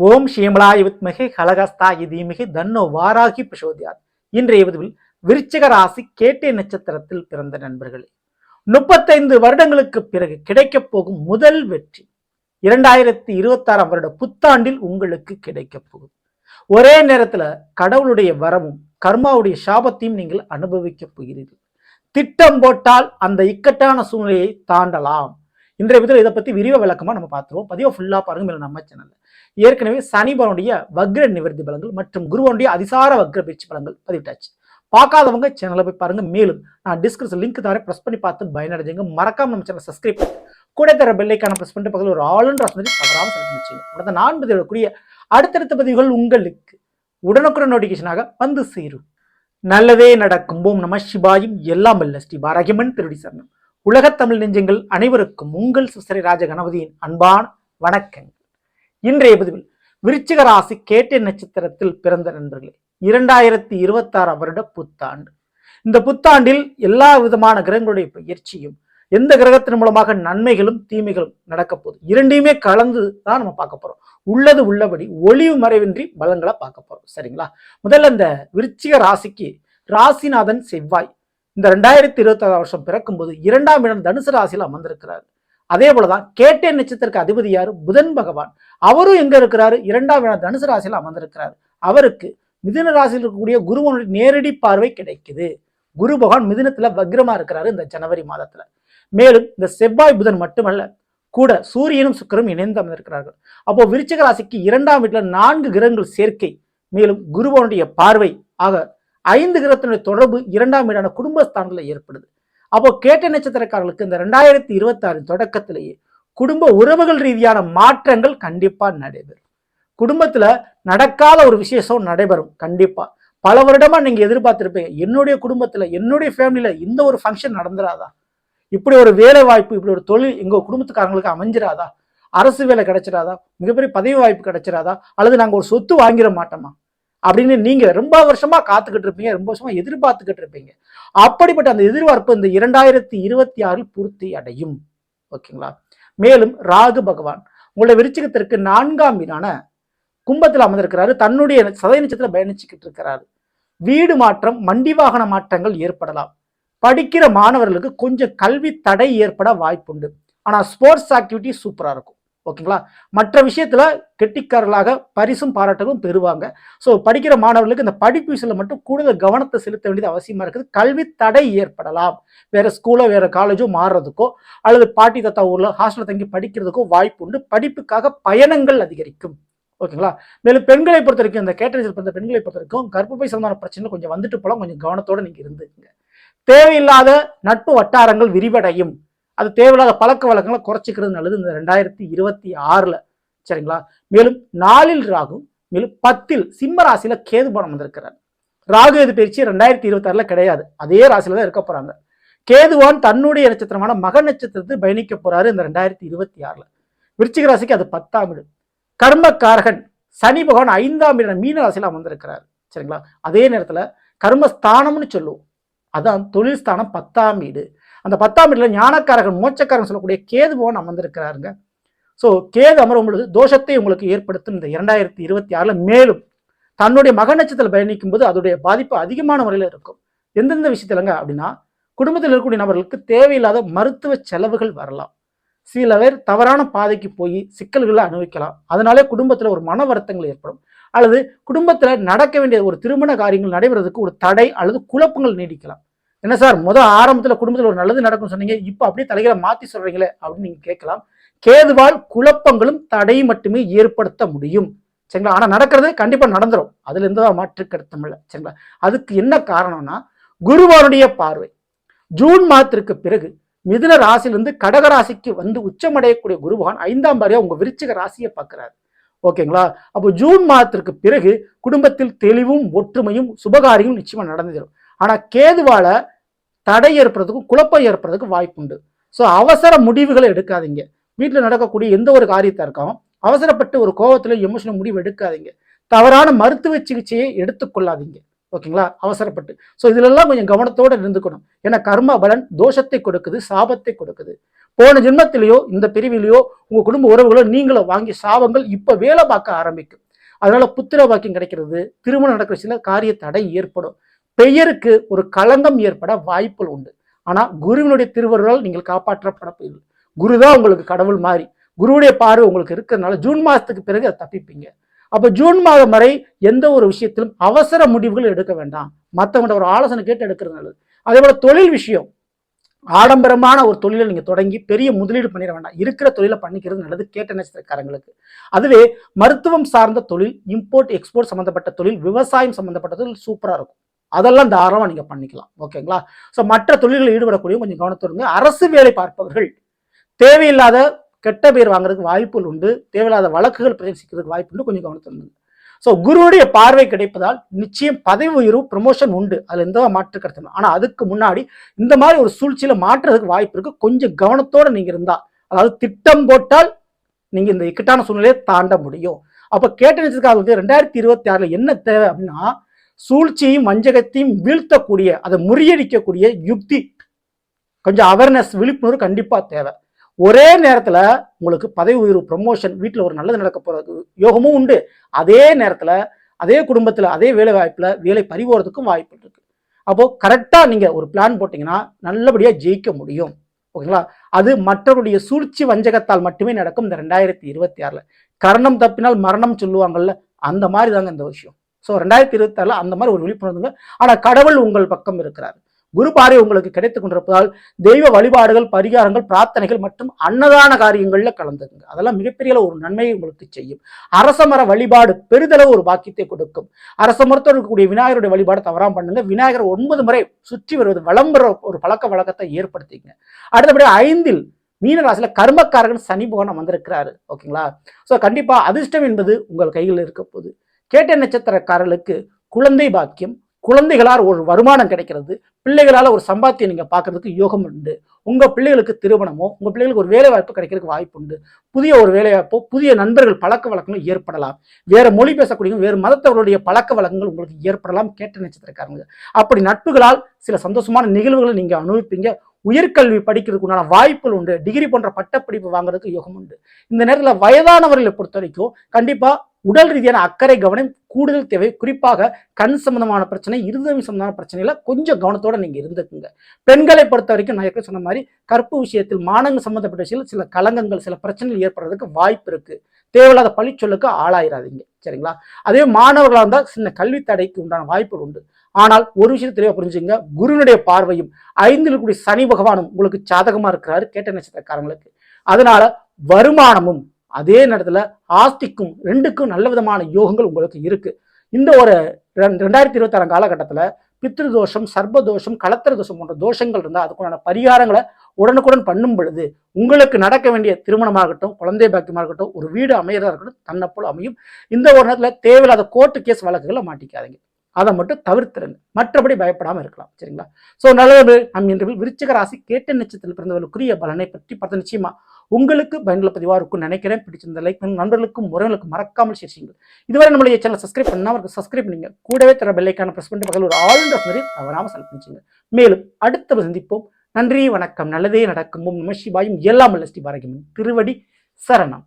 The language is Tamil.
ஓம் ஷியமலாய வித்மகே கலகஸ்தாய தீமகி தன்னோ வாராகி பிரசோதியாத். இன்றைய பதிவில் விருச்சிக ராசி கேட்டை நட்சத்திரத்தில் பிறந்த நண்பர்களே, 35 வருடங்களுக்கு பிறகு கிடைக்கப் போகும் முதல் வெற்றி 2026 வருட புத்தாண்டில் உங்களுக்கு கிடைக்கப் போகுது. ஒரே நேரத்துல கடவுளுடைய வரமும் கர்மாவுடைய சாபத்தையும் நீங்கள் அனுபவிக்கப் போகிறீர்கள். திட்டம் போட்டால் அந்த இக்கட்டான சூழ்நிலையை தாண்டலாம். இன்றைய பதிவில் இதை பத்தி விரிவ விளக்கமா நம்ம பார்த்துருவோம். பதிவை ஃபுல்லா பாருங்க. மேல நம்ம சேனல்ல ஏற்கனவே சனிபவனுடைய வக்ர நிவர்த்தி பலங்கள் மற்றும் குருவனுடைய அதிசார வக்ர பயிற்சி பலங்கள் பதிவிட்டாச்சு. பார்க்காதவங்க சேனலை போய் பாருங்க. மேலும் நான் டிஸ்கிரிப்ஷன் லிங்க் தர பிரஸ் பண்ணி பார்த்து பயனடைஞ்சுங்க. மறக்காம நம்ம சேனல் சப்ஸ்கிரைப் பண்ணி கூட தர பெல்லைக்கான பிரஸ் பண்ணிட்டு பக்கத்தில் ஒரு ஆளுன்ற தவறாமல் செலுத்தி வச்சுங்க. உடனே நான் பதிவிடக்கூடிய அடுத்தடுத்த பதிவுகள் உங்களுக்கு உடனுக்குடன் நோட்டிபிகேஷனாக வந்து சேரும். நல்லதே நடக்கும். ஓம் நம சிவாயும் எல்லாம் வல்ல ஸ்ரீ பாரகிமன் திருடி சரணம். உலகத் தமிழ் நெஞ்சங்கள் அனைவருக்கும் உங்கள் சுசரி ராஜ கணபதியின் அன்பான வணக்கங்கள். இன்றைய பதிவில் விருச்சிக ராசி கேட்டை நட்சத்திரத்தில் பிறந்த நண்பர்களே, 2026 வருட புத்தாண்டு. இந்த புத்தாண்டில் எல்லா விதமான கிரகங்களுடைய பயிற்சியும் எந்த கிரகத்தின் மூலமாக நன்மைகளும் தீமைகளும் நடக்க போகுது, இரண்டையுமே கலந்து தான் நம்ம பார்க்க போறோம். உள்ளது உள்ளபடி ஒளிவு மறைவின்றி பலன்களை பார்க்க போறோம். சரிங்களா? முதல்ல இந்த விருச்சிக ராசிக்கு ராசிநாதன் செவ்வாய் இந்த 2026 வருஷம் பிறக்கும் போது 2ஆம் இடம் தனுசு ராசியில் அமர்ந்திருக்கிறார். அதே போலதான் கேட்டை நட்சத்திரக்கு அதிபதி யாரு? புதன் பகவான். அவரும் எங்க இருக்கிறாரு? 2ஆம் இடம் தனுசு ராசியில் அமர்ந்திருக்கிறார். அவருக்கு மிதுன ராசியில் இருக்கக்கூடிய குருவனுடைய நேரடி பார்வை கிடைக்குது. குரு பகவான் மிதுனத்துல வக்ரமா இருக்கிறாரு இந்த ஜனவரி மாதத்துல. மேலும் இந்த செவ்வாய் புதன் மட்டுமல்ல, கூட சூரியனும் சுக்கிரனும் இணைந்து அமர்ந்திருக்கிறார்கள். அப்போ விருச்சிக ராசிக்கு 2ஆம் வீட்டுல 4 கிரகங்கள் சேர்க்கை, மேலும் குருவனுடைய பார்வை ஆக 5 கிரகத்தினுடைய தொடர்பு 2ஆம் வீடான குடும்பஸ்தானத்துல ஏற்படுது. அப்போ கேட்டை நட்சத்திரக்காரர்களுக்கு இந்த 2026 தொடக்கத்திலேயே குடும்ப உறவுகள் ரீதியான மாற்றங்கள் கண்டிப்பா நடைபெறும். குடும்பத்துல நடக்காத ஒரு விசேஷம் நடைபெறும். கண்டிப்பா பல வருடமா நீங்க எதிர்பார்த்திருப்பீங்க, என்னுடைய குடும்பத்துல என்னுடைய ஃபேமிலியில இந்த ஒரு ஃபங்க்ஷன் நடந்துராதா, இப்படி ஒரு வேலை வாய்ப்பு, இப்படி ஒரு தொழில் எங்க குடும்பத்துக்காரங்களுக்கு அமைஞ்சிராதா, அரசு வேலை கிடைச்சிடாதா, மிகப்பெரிய பதவி வாய்ப்பு கிடைச்சிடாதா, அல்லது நாங்க ஒரு சொத்து வாங்கிட மாட்டோமா அப்படின்னு நீங்க ரொம்ப வருஷமா காத்துக்கிட்டு இருப்பீங்க, ரொம்ப வருஷமா எதிர்பார்த்துக்கிட்டு இருப்பீங்க. அப்படிப்பட்ட அந்த எதிர்பார்ப்பு இந்த 2026 பூர்த்தி அடையும். ஓகேங்களா? மேலும் ராகு பகவான் உங்களுடைய விருச்சிகத்திற்கு 4ஆம் வீடான கும்பத்தில் அமர்ந்திருக்கிறாரு. தன்னுடைய சதய நட்சத்திரத்தில் பயணிச்சுக்கிட்டு இருக்கிறாரு. வீடு மாற்றம், மண்டி வாகன மாற்றங்கள் ஏற்படலாம். படிக்கிற மாணவர்களுக்கு கொஞ்சம் கல்வி தடை ஏற்பட வாய்ப்புண்டு. ஆனா ஸ்போர்ட்ஸ் ஆக்டிவிட்டி சூப்பரா இருக்கும். ஓகேங்களா? மற்ற விஷயத்துல கெட்டிக்காரர்களாக பரிசும் பாராட்டுகளும் பெறுவாங்க. ஸோ படிக்கிற மாணவர்களுக்கு இந்த படிப்பு விஷயத்துல மட்டும் கூடுதல் கவனத்தை செலுத்த வேண்டியது அவசியமா இருக்குது. கல்வி தடை ஏற்படலாம். வேற ஸ்கூலோ வேற காலேஜோ மாறுறதுக்கோ அல்லது பாட்டி தாத்தா ஊர்ல ஹாஸ்டல் தங்கி படிக்கிறதுக்கோ வாய்ப்பு உண்டு. படிப்புக்காக பயணங்கள் அதிகரிக்கும். ஓகேங்களா? மேலும் பெண்களை பொறுத்த வரைக்கும், இந்த கேட்டகரியில் பிறந்த பெண்களை பொறுத்த வரைக்கும் கர்ப்பப்பை சம்பந்தமான பிரச்சனை கொஞ்சம் வந்துட்டு போலாம். கொஞ்சம் கவனத்தோட நீங்க இருந்துங்க. தேவையில்லாத நட்பு வட்டாரங்கள் விரிவடையும். அது தேவையில்லாத பழக்க வழக்கங்களை குறைச்சிக்கிறது நல்லது இந்த 2026. சரிங்களா? மேலும் 4இல் ராகு, மேலும் 10இல் சிம்ம ராசியில கேது பகவான் வந்திருக்கிறார். ராகு எது பயிற்சி 2026 கிடையாது, அதே ராசியில தான் இருக்க போறாங்க. கேதுவான் தன்னுடைய நட்சத்திரமான மக நட்சத்திரத்தில் பயணிக்க போறாரு இந்த 2026. விருச்சிக ராசிக்கு அது 10ஆம் வீடு. கர்மக்காரகன் சனி பகவான் 5ஆம் வீடு மீன ராசியில அமர்ந்திருக்கிறார். சரிங்களா? அதே நேரத்துல கர்மஸ்தானம்னு சொல்லுவோம், அதான் தொழில் ஸ்தானம் 10ஆம் வீடு. அந்த 10ஆம் வீட்டுல ஞானக்காரகன் மோட்சக்காரன் சொல்லக்கூடிய கேது பகவான் அமர்ந்திருக்கிறாருங்க. ஸோ கேது அமரும் பொழுது தோஷத்தை உங்களுக்கு ஏற்படுத்தும் இந்த 2026. மேலும் தன்னுடைய மக நட்சத்திரத்தில் பயணிக்கும் போது அதோடைய பாதிப்பு அதிகமான முறையில் இருக்கும். எந்தெந்த விஷயத்துலங்க அப்படின்னா, குடும்பத்தில் இருக்கக்கூடிய நபர்களுக்கு தேவையில்லாத மருத்துவ செலவுகள் வரலாம். சில பேர் தவறான பாதைக்கு போய் சிக்கல்களை அனுபவிக்கலாம். அதனாலே குடும்பத்துல ஒரு மன வருத்தங்கள் ஏற்படும். அல்லது குடும்பத்துல நடக்க வேண்டிய ஒரு திருமண காரியங்கள் நடைபெறதுக்கு ஒரு தடை அல்லது குழப்பங்கள் நீடிக்கலாம். என்ன சார், ஆரம்பத்துல குடும்பத்தில் ஒரு நல்லது நடக்கும் சொன்னீங்க, இப்போ அப்படியே தலைகளை மாத்தி சொல்றீங்களே அப்படின்னு நீங்க கேட்கலாம். கேதுவால் குழப்பங்களும் தடையும் மட்டுமே ஏற்படுத்த முடியும். சரிங்களா? ஆனா நடக்கிறது கண்டிப்பா நடந்துரும். அதுல எந்த மாற்று கருத்தும் இல்லை. சரிங்களா? அதுக்கு என்ன காரணம்னா, குருவானுடைய பார்வை ஜூன் மாதத்திற்கு பிறகு மிதுன ராசியிலிருந்து கடக ராசிக்கு வந்து உச்சமடையக்கூடிய குரு பகவான் 5ஆம் பார்வையா உங்க விருச்சிக ராசியை பார்க்கிறார். ஓகேங்களா? அப்போ ஜூன் மாதத்திற்கு பிறகு குடும்பத்தில் தெளிவும் ஒற்றுமையும் சுபகாரியங்களும் நிச்சயமா நடந்துடும். ஆனா கேதுவால தடை ஏற்படுறதுக்கும் குழப்பம் ஏற்படுறதுக்கு வாய்ப்பு உண்டு. ஸோ அவசர முடிவுகளை எடுக்காதீங்க. வீட்டில் நடக்கக்கூடிய எந்த ஒரு காரியத்தை இருக்காவும் அவசரப்பட்டு ஒரு கோபத்துல எமோஷனல் முடிவு எடுக்காதீங்க. தவறான மருத்துவ சிகிச்சையை எடுத்துக்கொள்ளாதீங்க. ஓகேங்களா? அவசரப்பட்டு. ஸோ இதுல எல்லாம் கொஞ்சம் கவனத்தோடு இருந்துக்கணும். ஏன்னா கர்ம பலன் தோஷத்தை கொடுக்குது, சாபத்தை கொடுக்குது. போன ஜென்மத்திலேயோ இந்த பிரிவிலையோ உங்க குடும்ப உறவுகளோ நீங்களும் வாங்கி சாபங்கள் இப்ப வேலை பார்க்க ஆரம்பிக்கும். அதனால புத்திர வாக்கியம் கிடைக்கிறது, திருமணம் நடக்கிற சில காரிய தடை ஏற்படும், பெயருக்கு ஒரு களங்கம் ஏற்பட வாய்ப்புகள் உண்டு. ஆனா குருவினுடைய திருவருளால் நீங்கள் காப்பாற்றப்பட போயிருக்கு. குருதான் உங்களுக்கு கடவுள் மாதிரி. குருவுடைய பார்வை உங்களுக்கு இருக்கிறதுனால ஜூன் மாசத்துக்கு பிறகு அதை தப்பிப்பீங்க. அப்ப ஜூன் மாதம் வரை எந்த ஒரு விஷயத்திலும் அவசர முடிவுகள் எடுக்க வேண்டாம். மற்றவங்க ஒரு ஆலோசனை கேட்டு எடுக்கிறது நல்லது. அதே போல தொழில் விஷயம், ஆடம்பரமான ஒரு தொழிலை நீங்க தொடங்கி பெரிய முதலீடு பண்ணிட வேண்டாம். இருக்கிற தொழிலை பண்ணிக்கிறது நல்லது கேட்ட நட்சத்திரக்காரங்களுக்கு. அதுவே மருத்துவம் சார்ந்த தொழில், இம்போர்ட் எக்ஸ்போர்ட் சம்பந்தப்பட்ட தொழில், விவசாயம் சம்பந்தப்பட்ட தொழில் சூப்பரா இருக்கும். அதெல்லாம் தாராளமா நீங்க பண்ணிக்கலாம். ஓகேங்களா? ஸோ மற்ற தொழில்களில் ஈடுபடக்கூடிய கொஞ்சம் கவனத்தோடுங்க. அரசு வேலை பார்ப்பவர்கள் தேவையில்லாத கெட்ட பேர் வாங்குறதுக்கு வாய்ப்புகள் உண்டு, தேவையில்லாத வழக்குகள் பிரதேசிக்கிறதுக்கு வாய்ப்பு உண்டு, கொஞ்சம் கவனத்தோடுங்க. ஸோ குருவுடைய பார்வை கிடைப்பதால் நிச்சயம் பதவி உயர்வு ப்ரமோஷன் உண்டு, அதுல எந்த மாற்று கருத்து. ஆனா அதுக்கு முன்னாடி இந்த மாதிரி ஒரு சூழ்ச்சியில மாற்றுறதுக்கு வாய்ப்பு இருக்கு. கொஞ்சம் கவனத்தோட நீங்க இருந்தா, அதாவது திட்டம் போட்டால் நீங்க இந்த இக்கட்டான சூழ்நிலையை தாண்ட முடியும். அப்ப கேட்ட நிச்சயத்துக்காக 2026 என்ன தேவை அப்படின்னா, சூழ்ச்சியும் வஞ்சகத்தையும் வீழ்த்தக்கூடிய, அதை முறியடிக்கக்கூடிய யுக்தி, கொஞ்சம் அவேர்னஸ், விழிப்புணர்வு கண்டிப்பா தேவை. ஒரே நேரத்துல உங்களுக்கு பதவி உயர்வு, ப்ரமோஷன், வீட்டுல ஒரு நல்லது நடக்க போறது யோகமும் உண்டு. அதே நேரத்துல அதே குடும்பத்துல அதே வேலை வாய்ப்புல வேலை பறிபோறதுக்கும் வாய்ப்பு இருக்கு. அப்போ கரெக்டா நீங்க ஒரு பிளான் போட்டீங்கன்னா நல்லபடியா ஜெயிக்க முடியும். ஓகேங்களா? அது மற்றவருடைய சூழ்ச்சி வஞ்சகத்தால் மட்டுமே நடக்கும். இந்த 2026 கரணம் தப்பினால் மரணம் சொல்லுவாங்கல்ல, அந்த மாதிரி தாங்க இந்த விஷயம். ஸோ 2026 அந்த மாதிரி ஒரு விழிப்புணர்வுங்க. ஆனா கடவுள் உங்கள் பக்கம் இருக்கிறார். குரு பார்வை உங்களுக்கு கிடைத்துக் கொண்டிருப்பதால் தெய்வ வழிபாடுகள், பரிகாரங்கள், பிரார்த்தனைகள் மற்றும் அன்னதான காரியங்கள்ல கலந்துக்குங்க. அதெல்லாம் மிகப்பெரிய ஒரு நன்மையை உங்களுக்கு செய்யும். அரசமர வழிபாடு பெரிதளவு ஒரு பாக்கியத்தை கொடுக்கும். அரச மரத்தோடு இருக்கக்கூடிய விநாயகருடைய வழிபாடு தவறாம பண்ணுங்க. விநாயகர் 9 முறை சுற்றி வருவது வலம் பெற ஒரு பழக்க வழக்கத்தை ஏற்படுத்திங்க. அடுத்தபடி 5 மீனராசியில கர்மக்காரர்கள் சனி பகவான் வந்திருக்கிறாரு. ஓகேங்களா? ஸோ கண்டிப்பா அதிர்ஷ்டம் என்பது உங்கள் கையில் இருக்க போகுது. கேட்ட நட்சத்திரக்காரர்களுக்கு குழந்தை பாக்கியம், குழந்தைகளால் ஒரு வருமானம் கிடைக்கிறது, பிள்ளைகளால ஒரு சம்பாத்தியம் நீங்க பார்க்கறதுக்கு யோகம் உண்டு. உங்க பிள்ளைகளுக்கு திருமணமோ, உங்க பிள்ளைகளுக்கு ஒரு வேலை வாய்ப்பு கிடைக்கிறதுக்கு வாய்ப்பு உண்டு. புதிய ஒரு வேலை வாய்ப்போ, புதிய நண்பர்கள் பழக்க வழக்கங்கள் ஏற்படலாம். வேற மொழி பேசக்கூடிய வேறு மதத்தவர்களுடைய பழக்க வழக்கங்கள் உங்களுக்கு ஏற்படலாம். கேட்ட நட்சத்திரக்காரங்க அப்படி நட்புகளால் சில சந்தோஷமான நிகழ்வுகளை நீங்க அனுபவிப்பீங்க. உயர்கல்வி படிக்கிறதுக்கு உண்டான வாய்ப்புகள் உண்டு. டிகிரி போன்ற பட்டப்படிப்பு வாங்குறதுக்கு யோகம் உண்டு. இந்த நேரத்தில் வயதானவர்களை பொறுத்த வரைக்கும் கண்டிப்பா உடல் ரீதியான அக்கறை, கவனம் கூடுதல் தேவை. குறிப்பாக கண் சம்பந்தமான பிரச்சனை, இருதயம் சம்பந்தமான பிரச்சனைகளை கொஞ்சம் கவனத்தோட நீங்க இருந்துக்குங்க. பெண்களை பொறுத்த வரைக்கும் நான் ஏற்கனவே சொன்ன மாதிரி கற்பு விஷயத்தில், மானங்கள் சம்பந்தப்பட்ட விஷயத்தில் சில கலங்கங்கள், சில பிரச்சனைகள் ஏற்படுறதுக்கு வாய்ப்பு இருக்கு. தேவையில்லாத பழிச்சொல்லுக்கு ஆளாயிராதீங்க. சரிங்களா? அதே மாணவர்களாக இருந்தால் சின்ன கல்வி தடைக்கு உண்டான வாய்ப்புகள் உண்டு. ஆனால் ஒரு விஷயம் தெளிவாக புரிஞ்சுங்க, குருனுடைய பார்வையும் 5 கூடிய சனி பகவானும் உங்களுக்கு சாதகமா இருக்கிறாரு கேட்ட நட்சத்திரக்காரங்களுக்கு. அதனால வருமானமும் அதே நேரத்துல ஆஸ்திக்கும் 2க்கும் நல்ல விதமான யோகங்கள் உங்களுக்கு இருக்கு. இந்த ஒரு 2026 காலகட்டத்துல பித்ரு தோஷம், சர்ப தோஷம், கலத்திர தோஷம் போன்ற தோஷங்கள் இருந்தால் அதுக்குண்டான பரிகாரங்களை உடனுக்குடன் பண்ணும் பொழுது உங்களுக்கு நடக்க வேண்டிய திருமணமாகட்டும், குழந்தை பாக்கியமாக இருக்கட்டும், ஒரு வீடு அமையறதா இருக்கட்டும், தன்னப்போல் அமையும். இந்த ஒரு நேரத்தில் தேவையில்லாத கோர்ட்டு கேஸ் வழக்குகளை மாட்டிக்காதீங்க. அதை மட்டும் தவிர்த்துருங்க. மற்றபடி பயப்படாம இருக்கலாம். சரிங்களா? ஸோ நல்லது. நம் இன்று விருச்சிக ராசி கேட்ட நட்சத்திரத்தில் பிறந்தவர்களுக்குரிய பலனை பற்றி பார்த்து நிச்சயமா உங்களுக்கு பயனுள்ள பதிவாக இருக்கும்னு நினைக்கிறேன். பிடிச்சிருந்த லைக் நண்பர்களுக்கும் உறவுகளுக்கும் மறக்காமல் ஷேர் செய்யுங்கள். இதுவரை நம்மளுடைய சேனல் சப்ஸ்கிரைப் பண்ணாமல் சப்ஸ்கிரைப் பண்ணுங்க. கூடவே தர பெல்லைக்கான பிரஸ் பண்ணிட்டு பக்கத்தில் ஒரு ஆல்ரவுண்டர் மாதிரி தவறாமல் செலக்ட் பண்ணிச்சுங்க. மேலும் அடுத்த சந்திப்போம். நன்றி, வணக்கம். நல்லதே நடக்கும். நம சிவாயும். எல்லாம் ஸ்ரீ பாரகியம்மன் திருவடி சரணம்.